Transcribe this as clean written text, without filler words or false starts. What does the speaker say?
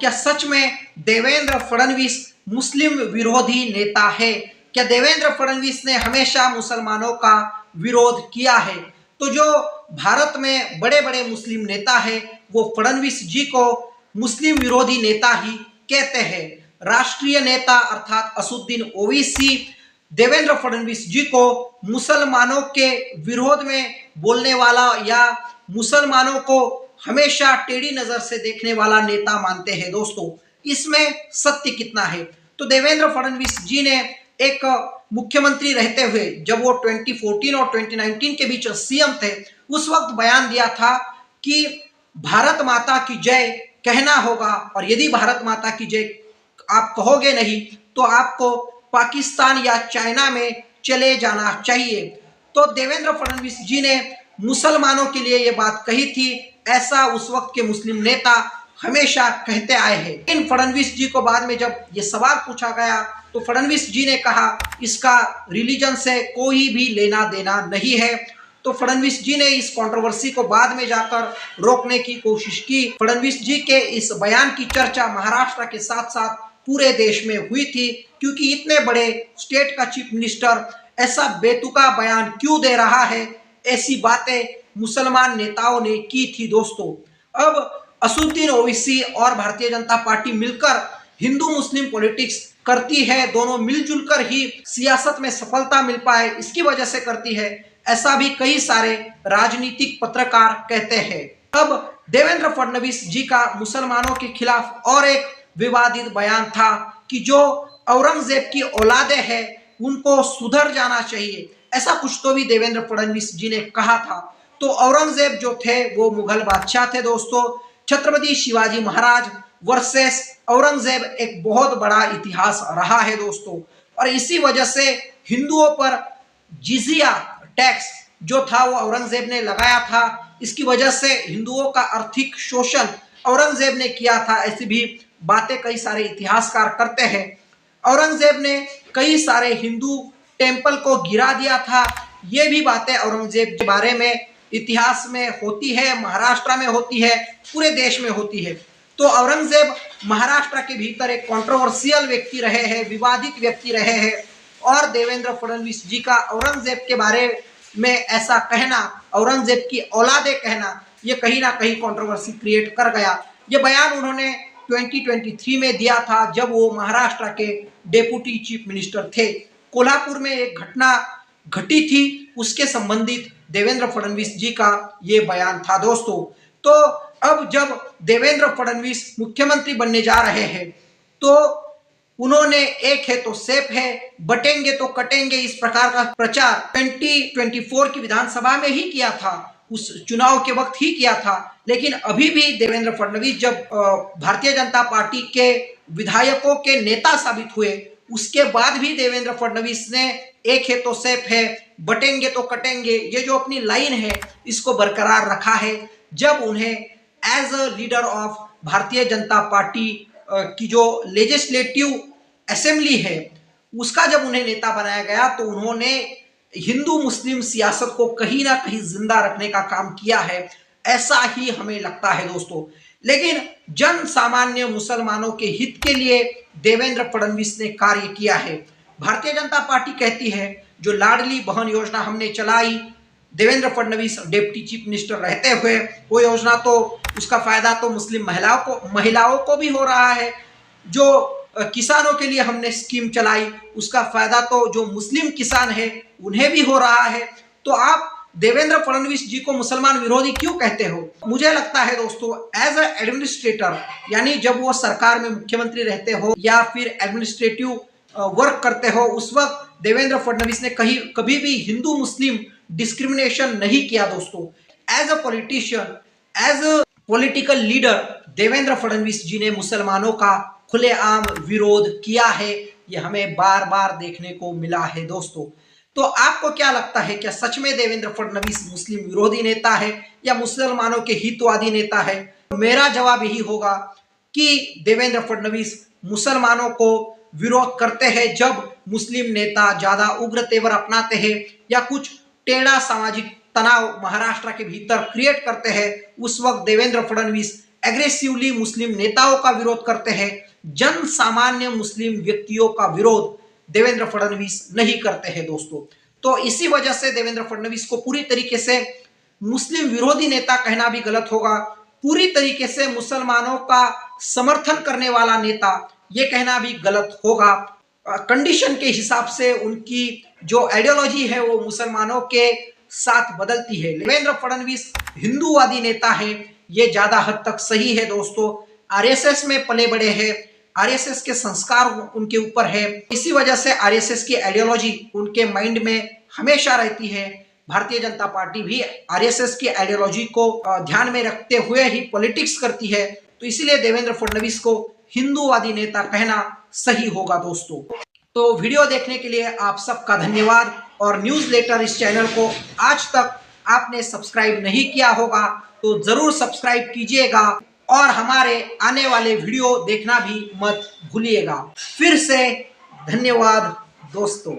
क्या सच में देवेंद्र फडणवीस मुस्लिम विरोधी नेता है? क्या देवेंद्र फडणवीस ने हमेशा मुसलमानों का विरोध किया है? तो जो भारत में बड़े बड़े मुस्लिम नेता है वो फडणवीस जी को मुस्लिम विरोधी नेता ही कहते हैं। राष्ट्रीय नेता अर्थात असदुद्दीन ओवैसी देवेंद्र फडणवीस जी को मुसलमानों के विरोध में बोलने वाला या मुसलमानों को हमेशा टेढ़ी नजर से देखने वाला नेता मानते हैं। दोस्तों, इसमें सत्य कितना है? तो देवेंद्र फडणवीस जी ने एक मुख्यमंत्री रहते हुए जब वो 2014 और 2019 के बीच सीएम थे, उस वक्त बयान दिया था कि भारत माता की जय कहना होगा और यदि भारत माता की जय आप कहोगे नहीं तो आपको पाकिस्तान या चाइना में चले जाना चाहिए। तो देवेंद्र फडणवीस जी ने मुसलमानों के लिए ये बात कही थी, ऐसा उस वक्त के मुस्लिम नेता हमेशा कहते आए हैं। इन फडणवीस जी को बाद में जब ये सवाल पूछा गया तो फडणवीस जी ने कहा इसका रिलीजन से कोई भी लेना देना नहीं है। तो फडणवीस जी ने इस कंट्रोवर्सी को बाद में जाकर रोकने की कोशिश की। फडणवीस जी के इस बयान की चर्चा महाराष्ट्र के साथ साथ पूरे देश में हुई थी, क्योंकि इतने बड़े स्टेट का चीफ मिनिस्टर ऐसा बेतुका बयान क्यों दे रहा है, ऐसी बातें मुसलमान नेताओं ने की थी। दोस्तों, अब असदुद्दीन ओवैसी और भारतीय जनता पार्टी मिलकर हिंदू मुस्लिम पॉलिटिक्स करती है, दोनों मिलजुल कर ही सियासत में सफलता मिल पाए इसकी वजह से करती है, ऐसा भी कई सारे राजनीतिक पत्रकार कहते हैं। अब देवेंद्र फडणवीस जी का मुसलमानों के खिलाफ और एक विवादित बयान था कि जो औरंगजेब की औलादे हैं उनको सुधर जाना चाहिए, ऐसा कुछ तो भी देवेंद्र फडणवीस जी ने कहा था। तो औरंगजेब जो थे वो मुगल बादशाह थे। दोस्तों, छत्रपति शिवाजी महाराज वर्सेस औरंगजेब एक बहुत बड़ा इतिहास रहा है दोस्तों, और इसी वजह से हिंदुओं पर जिजिया टैक्स जो था वो औरंगजेब ने लगाया था। इसकी वजह से हिंदुओं का आर्थिक शोषण औरंगजेब ने किया था, ऐसी भी बातें कई सारे इतिहासकार करते हैं। औरंगजेब ने कई सारे हिंदू टेंपल को गिरा दिया था, ये भी बातें औरंगजेब के बारे में इतिहास में होती है, महाराष्ट्र में होती है, पूरे देश में होती है। तो औरंगजेब महाराष्ट्र के भीतर एक कंट्रोवर्शियल व्यक्ति रहे हैं, विवादित व्यक्ति रहे हैं, और देवेंद्र फडणवीस जी का औरंगजेब के बारे में ऐसा कहना, औरंगजेब की औलादे कहना, ये कहीं ना कहीं कंट्रोवर्सी क्रिएट कर गया। ये बयान उन्होंने 2023 में दिया था जब वो महाराष्ट्र के डेप्यूटी चीफ मिनिस्टर थे। कोल्हापुर में एक घटना घटी थी, उसके संबंधित देवेंद्र फडणवीस जी का ये बयान था। दोस्तों, तो अब जब देवेंद्र फडणवीस मुख्यमंत्री बनने जा रहे हैं तो उन्होंने एक है तो सेफ है, बटेंगे तो कटेंगे, इस प्रकार का प्रचार 2024 की विधानसभा में ही किया था, उस चुनाव के वक्त ही किया था। लेकिन अभी भी देवेंद्र फडणवीस जब भारतीय जनता पार्टी के विधायकों के नेता साबित हुए, उसके बाद भी देवेंद्र फडणवीस ने एक है तो सेफ है, बटेंगे तो कटेंगे, ये जो अपनी लाइन है इसको बरकरार रखा है। जब उन्हें as a leader of Bharatiya Janata party की जो लेजिस्लेटिव असेंबली है उसका जब उन्हें नेता बनाया गया तो उन्होंने हिंदू मुस्लिम सियासत को कहीं ना कहीं जिंदा रखने का काम किया है, ऐसा ही हमें लगता है दोस्तों। लेकिन जन सामान्य मुसलमानों के हित के लिए देवेंद्र फडणवीस ने कार्य किया है। भारतीय जनता पार्टी कहती है जो लाडली बहन योजना हमने चलाई, Devendra Fadnavis deputy chief minister रहते हुए, वो योजना तो उसका फायदा तो मुस्लिम महिलाओं को भी हो रहा है। जो किसानों के लिए हमने स्कीम चलाई उसका फायदा तो जो मुस्लिम किसान है उन्हें भी हो रहा है। तो आप देवेंद्र फडणवीस जी को मुसलमान विरोधी क्यों कहते हो? मुझे लगता है दोस्तों, एज अ एडमिनिस्ट्रेटर, यानी जब वो सरकार में मुख्यमंत्री रहते हो या फिर एडमिनिस्ट्रेटिव वर्क करते हो, उस वक्त देवेंद्र फडणवीस ने कभी भी हिंदू मुस्लिम डिस्क्रिमिनेशन नहीं किया दोस्तों। As a politician, as a political leader, Devendra Fadnavis ji ने मुसलमानों का खुलेआम विरोध किया है, ये हमें बार बार देखने को मिला है दोस्तों। तो आपको क्या लगता है, क्या सच में देवेंद्र फडणवीस मुस्लिम विरोधी नेता है या मुसलमानों के हितवादी नेता है? मेरा जवाब यही होगा कि देवेंद्र फडणवीस मुसलमानों को विरोध करते हैं जब मुस्लिम नेता ज्यादा उग्र तेवर अपनाते हैं या कुछ टेढ़ा सामाजिक तनाव महाराष्ट्र के भीतर क्रिएट करते हैं, उस वक्त देवेंद्र फडणवीस एग्रेसिवली मुस्लिम नेताओं का विरोध करते हैं, जन सामान्य मुस्लिम व्यक्तियों का विरोध देवेंद्र फडणवीस नहीं करते हैं दोस्तों। तो इसी वजह से देवेंद्र फडणवीस को पूरी तरीके से मुस्लिम विरोधी नेता कहना भी गलत होगा, पूरी तरीके से मुसलमानों का समर्थन करने वाला नेता ये कहना भी गलत होगा। कंडीशन के हिसाब से उनकी जो आइडियोलॉजी है वो मुसलमानों के साथ बदलती है। देवेंद्र फडणवीस हिंदूवादी नेता है, ये ज्यादा हद तक सही है दोस्तों। आरएसएस में पले बड़े हैं, आरएसएस के संस्कार उनके ऊपर है, इसी वजह से आरएसएस की आइडियोलॉजी उनके माइंड में हमेशा रहती है। भारतीय जनता पार्टी भी आरएसएस की आइडियोलॉजी को ध्यान में रखते हुए ही पॉलिटिक्स करती है, तो इसीलिए देवेंद्र फडणवीस को हिंदूवादी नेता कहना सही होगा दोस्तों। तो वीडियो देखने के लिए आप सबका धन्यवाद, और न्यूज़ लेटर इस चैनल को आज तक आपने सब्सक्राइब नहीं किया होगा तो जरूर सब्सक्राइब कीजिएगा, और हमारे आने वाले वीडियो देखना भी मत भूलिएगा। फिर से धन्यवाद दोस्तों।